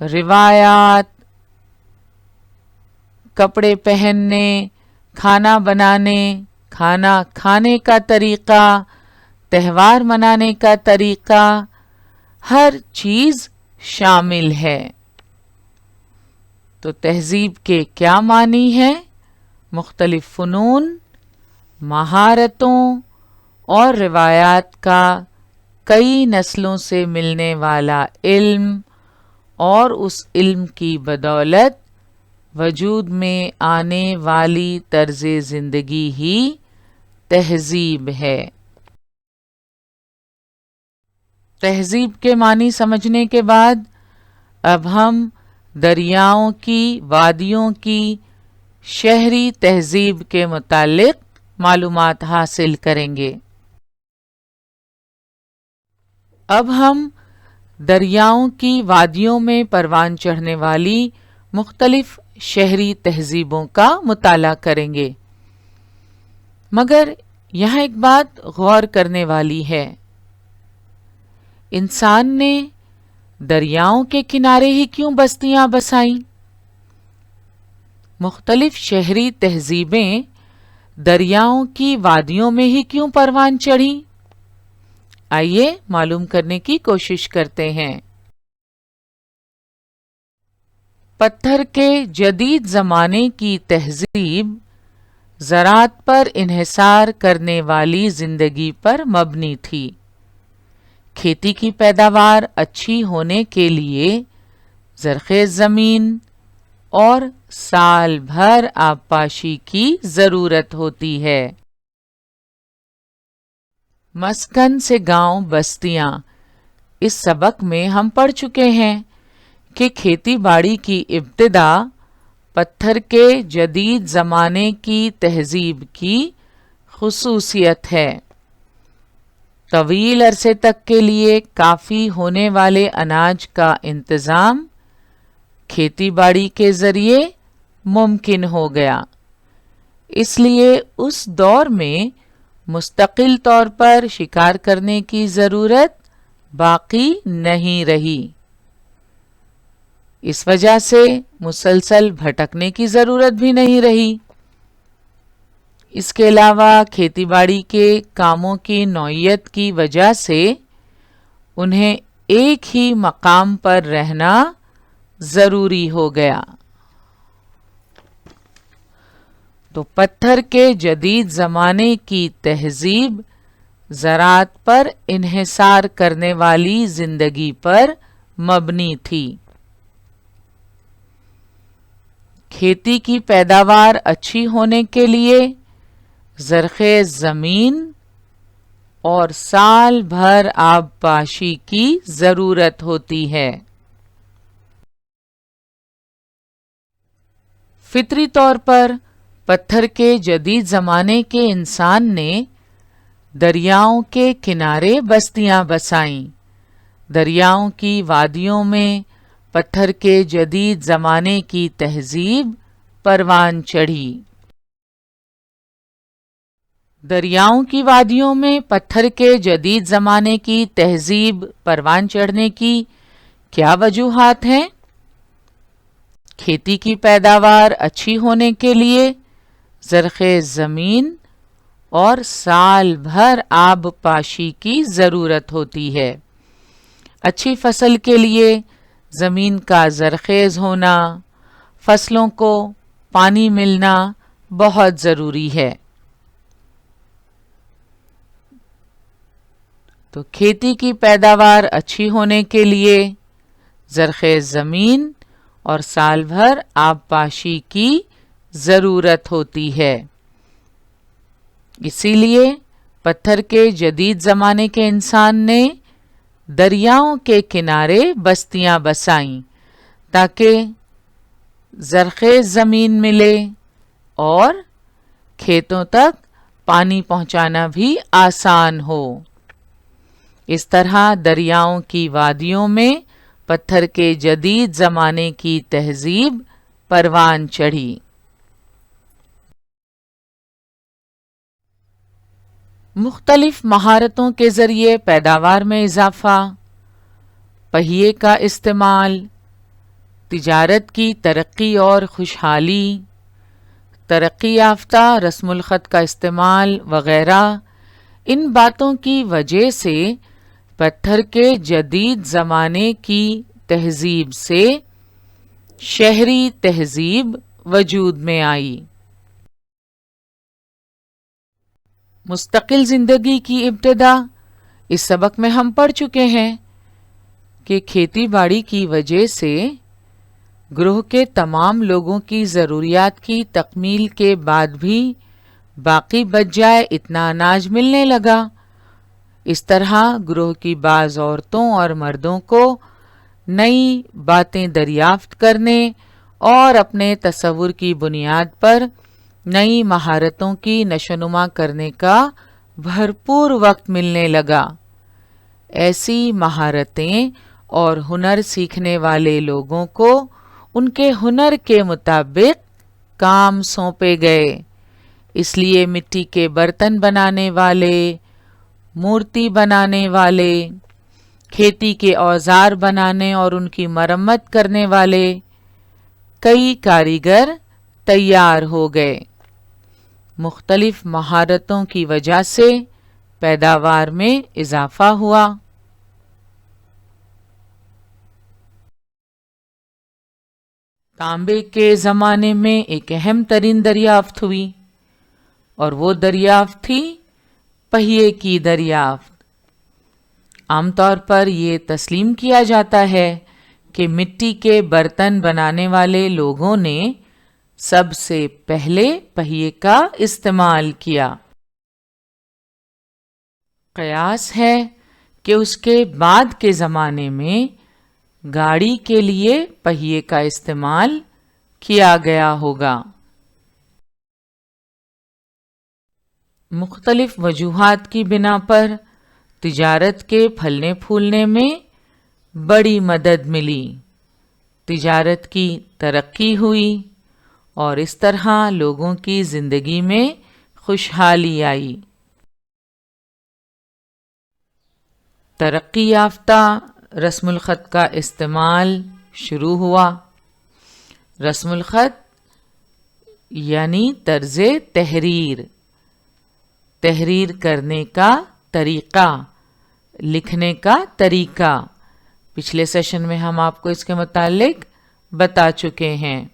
روایات، کپڑے پہننے، کھانا بنانے، کھانا کھانے کا طریقہ، تہوار منانے کا طریقہ، ہر چیز شامل ہے۔ تو تہذیب کے کیا معنی ہیں؟ مختلف فنون، مہارتوں اور روایات کا کئی نسلوں سے ملنے والا علم، اور اس علم کی بدولت وجود میں آنے والی طرز زندگی ہی تہذیب ہے۔ تہذیب کے معنی سمجھنے کے بعد اب ہم دریاؤں کی، وادیوں کی شہری تہذیب کے متعلق معلومات حاصل کریں گے۔ اب ہم دریاؤں کی وادیوں میں پروان چڑھنے والی مختلف شہری تہذیبوں کا مطالعہ کریں گے، مگر یہاں ایک بات غور کرنے والی ہے۔ انسان نے دریاؤں کے کنارے ہی کیوں بستیاں بسائیں؟ مختلف شہری تہذیبیں دریاؤں کی وادیوں میں ہی کیوں پروان چڑھیں؟ آئیے معلوم کرنے کی کوشش کرتے ہیں۔ پتھر کے جدید زمانے کی تہذیب زراعت پر انحصار کرنے والی زندگی پر مبنی تھی۔ کھیتی کی پیداوار اچھی ہونے کے لیے زرخیز زمین اور سال بھر آبپاشی کی ضرورت ہوتی ہے۔ مسکن سے گاؤں بستیاں، اس سبق میں ہم پڑھ چکے ہیں کہ کھیتی باڑی کی ابتدا پتھر کے جدید زمانے کی تہذیب کی خصوصیت ہے۔ طویل عرصے تک کے لیے کافی ہونے والے اناج کا انتظام کھیتی باڑی کے ذریعے ممکن ہو گیا۔ اس لیے اس دور میں مستقل طور پر شکار کرنے کی ضرورت باقی نہیں رہی۔ اس وجہ سے مسلسل بھٹکنے کی ضرورت بھی نہیں رہی۔ اس کے علاوہ کھیتی باڑی کے کاموں کی نوعیت کی وجہ سے انہیں ایک ہی مقام پر رہنا ضروری ہو گیا۔ تو پتھر کے جدید زمانے کی تہذیب زراعت پر انحصار کرنے والی زندگی پر مبنی تھی۔ کھیتی کی پیداوار اچھی ہونے کے لیے زرخیز زمین اور سال بھر آبپاشی کی ضرورت ہوتی ہے۔ فطری طور پر پتھر کے جدید زمانے کے انسان نے دریاؤں کے کنارے بستیاں بسائیں۔ دریاؤں کی وادیوں میں پتھر کے جدید زمانے کی تہذیب پروان چڑھی۔ دریاؤں کی وادیوں میں پتھر کے جدید زمانے کی تہذیب پروان چڑھنے کی کیا وجوہات ہیں؟ کھیتی کی پیداوار اچھی ہونے کے لیے زرخیز زمین اور سال بھر آب پاشی کی ضرورت ہوتی ہے۔ اچھی فصل کے لیے زمین کا زرخیز ہونا، فصلوں کو پانی ملنا بہت ضروری ہے۔ تو کھیتی کی پیداوار اچھی ہونے کے لیے زرخیز زمین اور سال بھر آبپاشی کی ضرورت ہوتی ہے۔ اسی لیے پتھر کے جدید زمانے کے انسان نے دریاؤں کے کنارے بستیاں بسائیں تاکہ زرخیز زمین ملے اور کھیتوں تک پانی پہنچانا بھی آسان ہو۔ اس طرح دریاؤں کی وادیوں میں پتھر کے جدید زمانے کی تہذیب پروان چڑھی۔ مختلف مہارتوں کے ذریعے پیداوار میں اضافہ، پہیے کا استعمال، تجارت کی ترقی اور خوشحالی، ترقی یافتہ رسم الخط کا استعمال وغیرہ، ان باتوں کی وجہ سے پتھر کے جدید زمانے کی تہذیب سے شہری تہذیب وجود میں آئی۔ مستقل زندگی کی ابتدا، اس سبق میں ہم پڑھ چکے ہیں کہ کھیتی باڑی کی وجہ سے گروہ کے تمام لوگوں کی ضروریات کی تکمیل کے بعد بھی باقی بچ جائے اتنا اناج ملنے لگا۔ اس طرح گروہ کی بعض عورتوں اور مردوں کو نئی باتیں دریافت کرنے اور اپنے تصور کی بنیاد پر نئی مہارتوں کی نشوونما کرنے کا بھرپور وقت ملنے لگا۔ ایسی مہارتیں اور ہنر سیکھنے والے لوگوں کو ان کے ہنر کے مطابق کام سونپے گئے۔ اس لیے مٹی کے برتن بنانے والے، مورتی بنانے والے، کھیتی کے اوزار بنانے اور ان کی مرمت کرنے والے کئی کاریگر تیار ہو گئے۔ مختلف مہارتوں کی وجہ سے پیداوار میں اضافہ ہوا۔ تانبے کے زمانے میں ایک اہم ترین دریافت ہوئی اور وہ دریافت تھی پہیے کی دریافت۔ عام طور پر یہ تسلیم کیا جاتا ہے کہ مٹی کے برتن بنانے والے لوگوں نے سب سے پہلے پہیے کا استعمال کیا۔ قیاس ہے کہ اس کے بعد کے زمانے میں گاڑی کے لیے پہیے کا استعمال کیا گیا ہوگا۔ مختلف وجوہات کی بنا پر تجارت کے پھلنے پھولنے میں بڑی مدد ملی، تجارت کی ترقی ہوئی اور اس طرح لوگوں کی زندگی میں خوشحالی آئی۔ ترقی یافتہ رسم الخط کا استعمال شروع ہوا۔ رسم الخط یعنی طرز تحریر، تحریر کرنے کا طریقہ، لکھنے کا طریقہ۔ پچھلے سیشن میں ہم آپ کو اس کے متعلق بتا چکے ہیں۔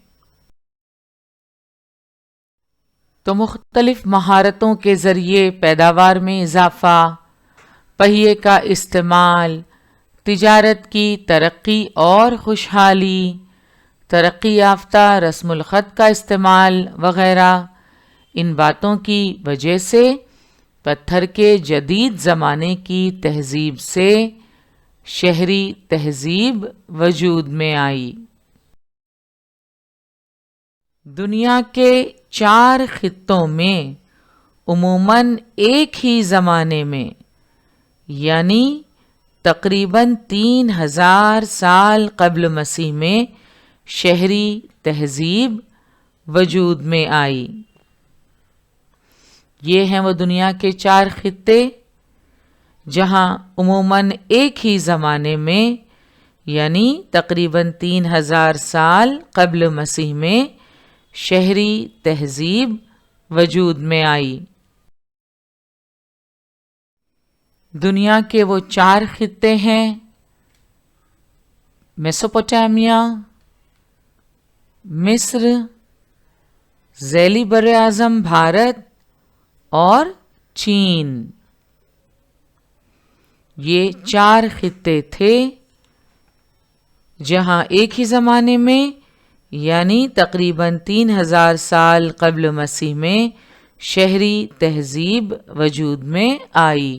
تو مختلف مہارتوں کے ذریعے پیداوار میں اضافہ، پہیے کا استعمال، تجارت کی ترقی اور خوشحالی، ترقی یافتہ رسم الخط کا استعمال وغیرہ، ان باتوں کی وجہ سے پتھر کے جدید زمانے کی تہذیب سے شہری تہذیب وجود میں آئی۔ دنیا کے 4 خطوں میں عموماً ایک ہی زمانے میں یعنی تقریباً 3000 سال قبل مسیح میں شہری تہذیب وجود میں آئی۔ یہ ہیں وہ دنیا کے 4 خطے جہاں عموماً ایک ہی زمانے میں یعنی تقریباً 3000 سال قبل مسیح میں شہری تہذیب وجود میں آئی۔ دنیا کے وہ 4 خطے ہیں میسوپوٹیمیا، مصر، ذیلی براعظم بھارت اور چین۔ یہ 4 خطے تھے جہاں ایک ہی زمانے میں یعنی تقریباً 3000 سال قبل مسیح میں شہری تہذیب وجود میں آئی۔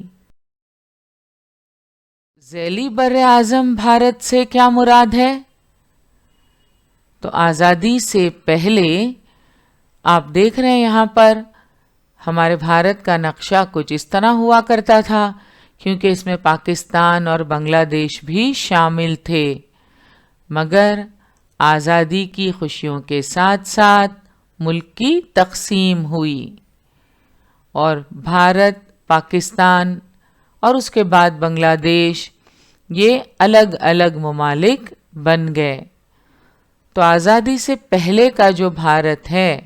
ذیلی براعظم بھارت سے کیا مراد ہے؟ تو آزادی سے پہلے آپ دیکھ رہے ہیں یہاں پر ہمارے بھارت کا نقشہ کچھ اس طرح ہوا کرتا تھا، کیونکہ اس میں پاکستان اور بنگلہ دیش بھی شامل تھے، مگر آزادی کی خوشیوں کے ساتھ ساتھ ملک کی تقسیم ہوئی اور بھارت، پاکستان اور اس کے بعد بنگلہ دیش یہ الگ الگ ممالک بن گئے۔ تو آزادی سے پہلے کا جو بھارت ہے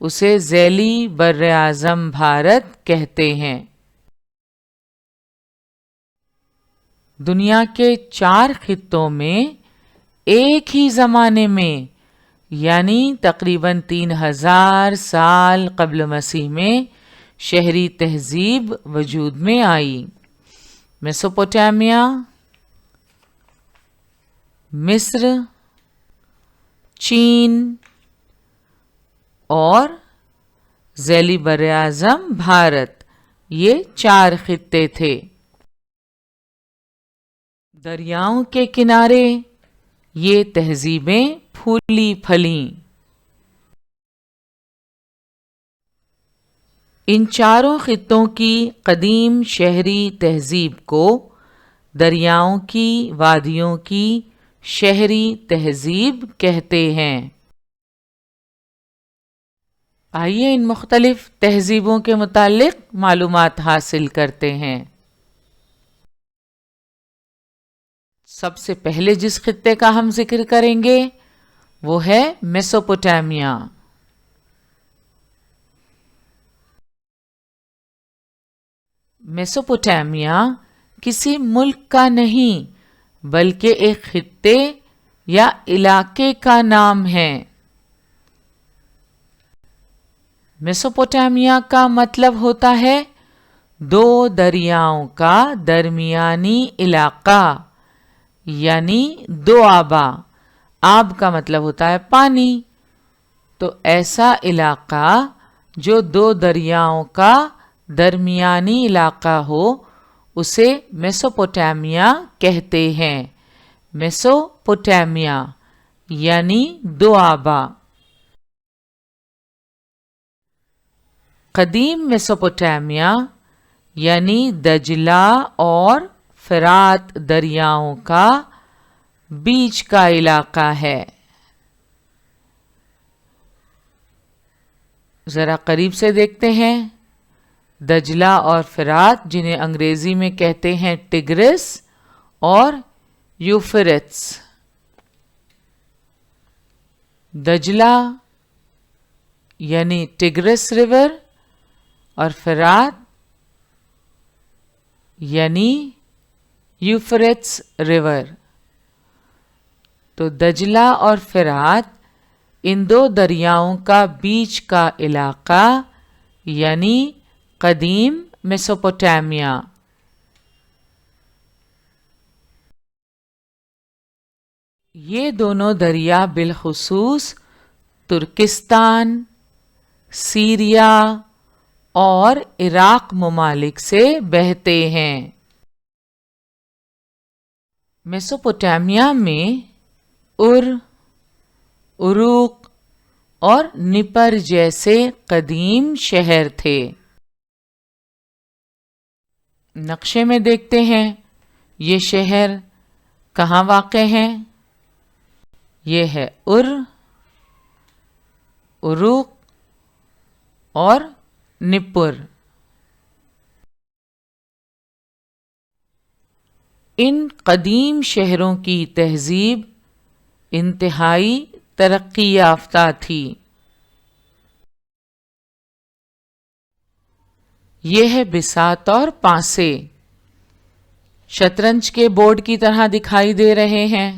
اسے ذیلی بر اعظم بھارت کہتے ہیں۔ دنیا کے 4 خطوں میں ایک ہی زمانے میں یعنی تقریباً 3000 سال قبل مسیح میں شہری تہذیب وجود میں آئی۔ میسوپوٹیمیا، مصر، چین اور ذیلی براعظم بھارت، یہ 4 خطے تھے۔ دریاؤں کے کنارے یہ تہذیبیں پھولی پھلیں۔ ان 4 خطوں کی قدیم شہری تہذیب کو دریاؤں کی وادیوں کی شہری تہذیب کہتے ہیں۔ آئیے ان مختلف تہذیبوں کے متعلق معلومات حاصل کرتے ہیں۔ سب سے پہلے جس خطے کا ہم ذکر کریں گے وہ ہے میسوپوٹیمیا۔ میسوپوٹیمیا کسی ملک کا نہیں بلکہ ایک خطے یا علاقے کا نام ہے۔ میسوپوٹیمیا کا مطلب ہوتا ہے 2 دریاؤں کا درمیانی علاقہ، یعنی 2 آبا۔ آب کا مطلب ہوتا ہے پانی، تو ایسا علاقہ جو 2 دریاؤں کا درمیانی علاقہ ہو اسے میسوپوٹیمیا کہتے ہیں۔ میسوپوٹیمیا یعنی 2 آبا۔ قدیم میسوپوٹیمیا یعنی دجلہ اور فرات دریاؤں کا بیچ کا علاقہ ہے۔ ذرا قریب سے دیکھتے ہیں۔ دجلہ اور فرات، جنہیں انگریزی میں کہتے ہیں ٹگرس اور یوفریٹس۔ دجلہ یعنی ٹگرس ریور اور فرات یعنی یوفریٹس ریور۔ تو دجلہ اور فرات ان 2 دریاؤں کا بیچ کا علاقہ یعنی قدیم میسوپوٹیمیا۔ یہ دونوں دریا بالخصوص ترکستان، سیریا اور عراق ممالک سے بہتے ہیں۔ میسوپوٹیمیا میں عروق اور نپر جیسے قدیم شہر تھے۔ نقشے میں دیکھتے ہیں یہ شہر کہاں واقع ہیں۔ یہ ہے عروق اور نپر۔ ان قدیم شہروں کی تہذیب انتہائی ترقی یافتہ تھی۔ یہ ہے بساط اور پانسے، شطرنج کے بورڈ کی طرح دکھائی دے رہے ہیں۔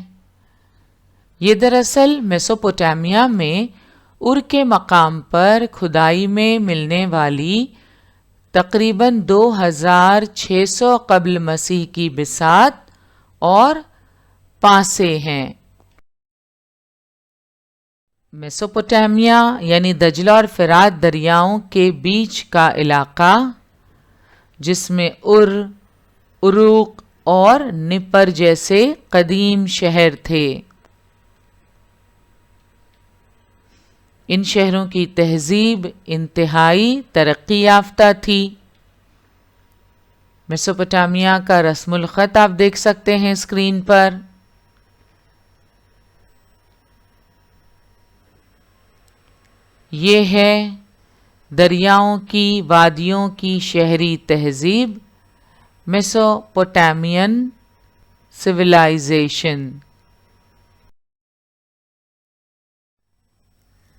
یہ دراصل میسوپوٹیمیا میں کے مقام پر کھدائی میں ملنے والی تقریباً 2600 قبل مسیح کی بساط اور پانسے ہیں۔ میسوپوٹیمیا یعنی دجلہ اور فرات دریاؤں کے بیچ کا علاقہ جس میں عروق اور نپر جیسے قدیم شہر تھے۔ ان شہروں کی تہذیب انتہائی ترقی یافتہ تھی۔ میسوپوٹیمیا کا رسم الخط آپ دیکھ سکتے ہیں اسکرین پر۔ یہ ہے دریاؤں کی وادیوں کی شہری تہذیب، میسوپوٹیمین سویلائزیشن۔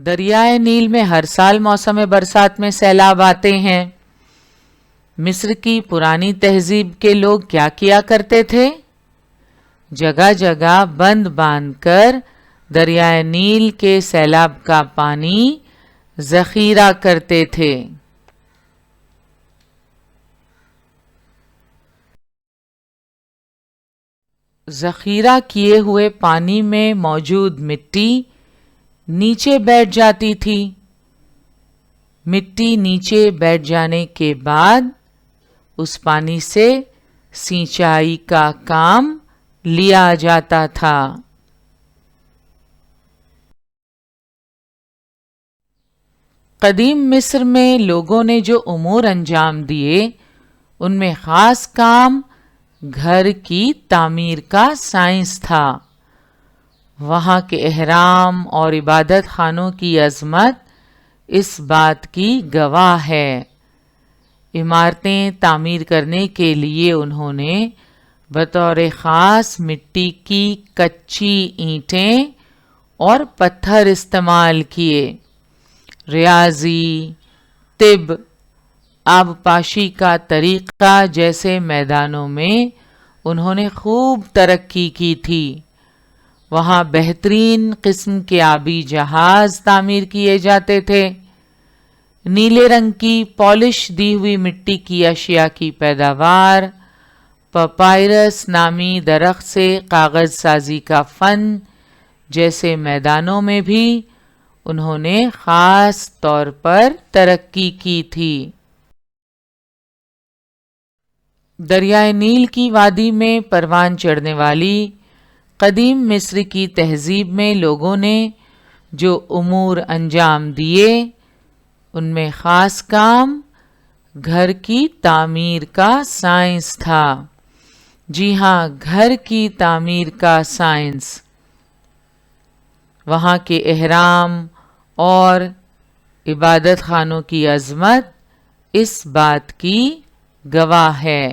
دریائے نیل میں ہر سال موسم برسات میں سیلاب آتے ہیں۔ مصر کی پرانی تہذیب کے لوگ کیا کیا کرتے تھے؟ جگہ جگہ بند باندھ کر دریائے نیل کے سیلاب کا پانی ذخیرہ کرتے تھے۔ ذخیرہ کیے ہوئے پانی میں موجود مٹی نیچے بیٹھ جاتی تھی۔ مٹی نیچے بیٹھ جانے کے بعد اس پانی سے سینچائی کا کام لیا جاتا تھا۔ قدیم مصر میں لوگوں نے جو امور انجام دیے ان میں خاص کام گھر کی تعمیر کا سائنس تھا۔ وہاں کے احرام اور عبادت خانوں کی عظمت اس بات کی گواہ ہے۔ عمارتیں تعمیر کرنے کے لیے انہوں نے بطور خاص مٹی کی کچی اینٹیں اور پتھر استعمال کیے۔ ریاضی، طب، آبپاشی کا طریقہ جیسے میدانوں میں انہوں نے خوب ترقی کی تھی۔ وہاں بہترین قسم کے آبی جہاز تعمیر کیے جاتے تھے۔ نیلے رنگ کی پالش دی ہوئی مٹی کی اشیاء کی پیداوار، پپائرس نامی درخت سے کاغذ سازی کا فن جیسے میدانوں میں بھی انہوں نے خاص طور پر ترقی کی تھی۔ دریائے نیل کی وادی میں پروان چڑھنے والی قدیم مصر کی تہذیب میں لوگوں نے جو امور انجام دیے ان میں خاص کام گھر کی تعمیر کا سائنس تھا۔ جی ہاں، گھر کی تعمیر کا سائنس۔ وہاں کے احرام اور عبادت خانوں کی عظمت اس بات کی گواہ ہے۔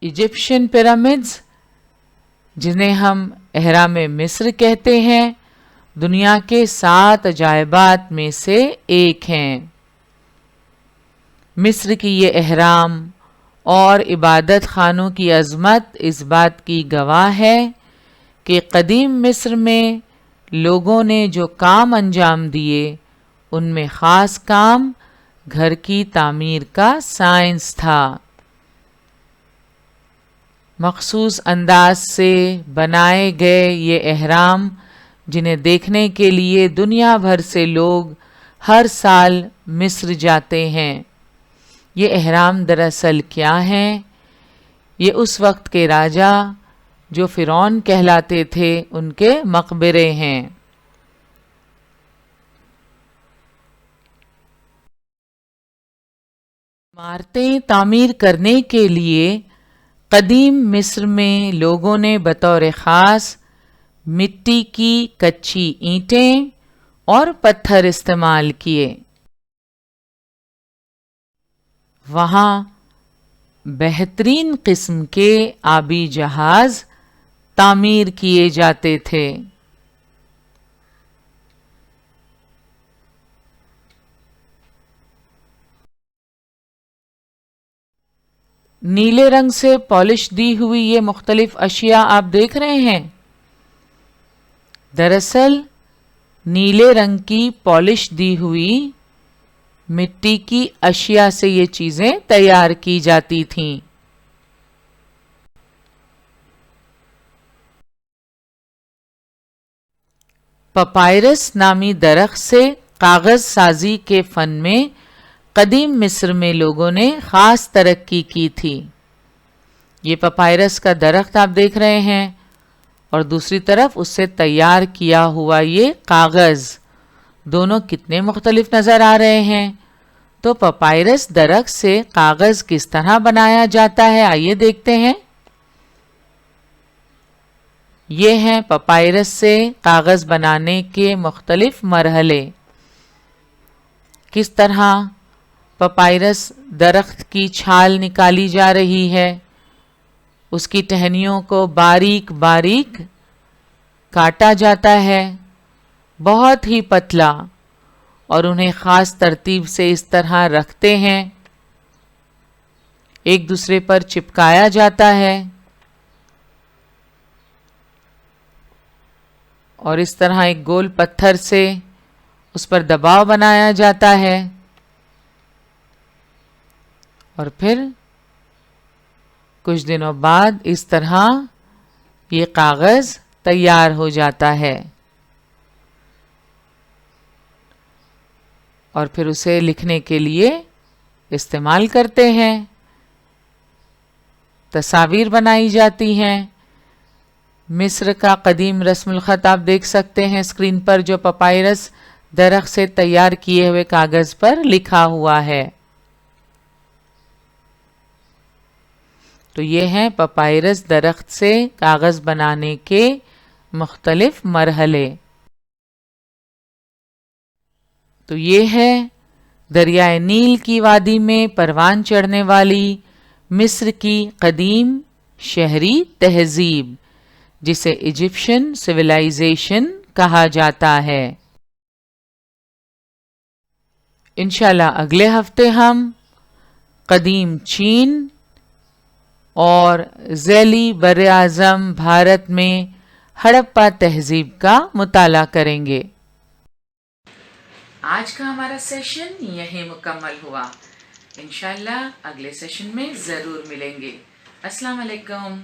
ایجپشین پیرامڈز، جنہیں ہم اہرام مصر کہتے ہیں، دنیا کے 7 عجائبات میں سے ایک ہیں۔ مصر کی یہ اہرام اور عبادت خانوں کی عظمت اس بات کی گواہ ہے کہ قدیم مصر میں لوگوں نے جو کام انجام دیے ان میں خاص کام گھر کی تعمیر کا سائنس تھا۔ مخصوص انداز سے بنائے گئے یہ اہرام جنہیں دیکھنے کے لیے دنیا بھر سے لوگ ہر سال مصر جاتے ہیں۔ یہ اہرام دراصل کیا ہیں؟ یہ اس وقت کے راجا جو فرعون کہلاتے تھے ان کے مقبرے ہیں۔ عمارتیں تعمیر کرنے کے لیے قدیم مصر میں لوگوں نے بطور خاص مٹی کی کچی اینٹیں اور پتھر استعمال کیے۔ وہاں بہترین قسم کے آبی جہاز تعمیر کیے جاتے تھے۔ نیلے رنگ سے پالش دی ہوئی یہ مختلف اشیاء آپ دیکھ رہے ہیں، دراصل نیلے رنگ کی پالش دی ہوئی مٹی کی اشیاء سے یہ چیزیں تیار کی جاتی تھیں۔ پپائرس نامی درخت سے کاغذ سازی کے فن میں قدیم مصر میں لوگوں نے خاص ترقی کی تھی۔ یہ پپائرس کا درخت آپ دیکھ رہے ہیں اور دوسری طرف اس سے تیار کیا ہوا یہ کاغذ، دونوں کتنے مختلف نظر آ رہے ہیں۔ تو پپائرس درخت سے کاغذ کس طرح بنایا جاتا ہے آئیے دیکھتے ہیں۔ یہ ہیں پپائرس سے کاغذ بنانے کے مختلف مرحلے۔ کس طرح پپائرس درخت کی چھال نکالی جا رہی ہے، اس کی ٹہنیوں کو باریک باریک کاٹا جاتا ہے بہت ہی پتلا اور انہیں خاص ترتیب سے اس طرح رکھتے ہیں، ایک دوسرے پر چپکایا جاتا ہے اور اس طرح ایک گول پتھر سے اس پر دباؤ بنایا جاتا ہے اور پھر کچھ دنوں بعد اس طرح یہ کاغذ تیار ہو جاتا ہے اور پھر اسے لکھنے کے لیے استعمال کرتے ہیں، تصاویر بنائی جاتی ہیں۔ مصر کا قدیم رسم الخط آپ دیکھ سکتے ہیں اسکرین پر، جو پپائرس درخت سے تیار کیے ہوئے کاغذ پر لکھا ہوا ہے۔ تو یہ ہیں پپائرس درخت سے کاغذ بنانے کے مختلف مرحلے۔ تو یہ ہے دریائے نیل کی وادی میں پروان چڑھنے والی مصر کی قدیم شہری تہذیب، جسے ایجپشن سویلائزیشن کہا جاتا ہے۔ انشاءاللہ اگلے ہفتے ہم قدیم چین اور ذیلی براعظم بھارت میں ہڑپا تہذیب کا مطالعہ کریں گے۔ آج کا ہمارا سیشن یہیں مکمل ہوا، انشاءاللہ اگلے سیشن میں ضرور ملیں گے۔ السلام علیکم۔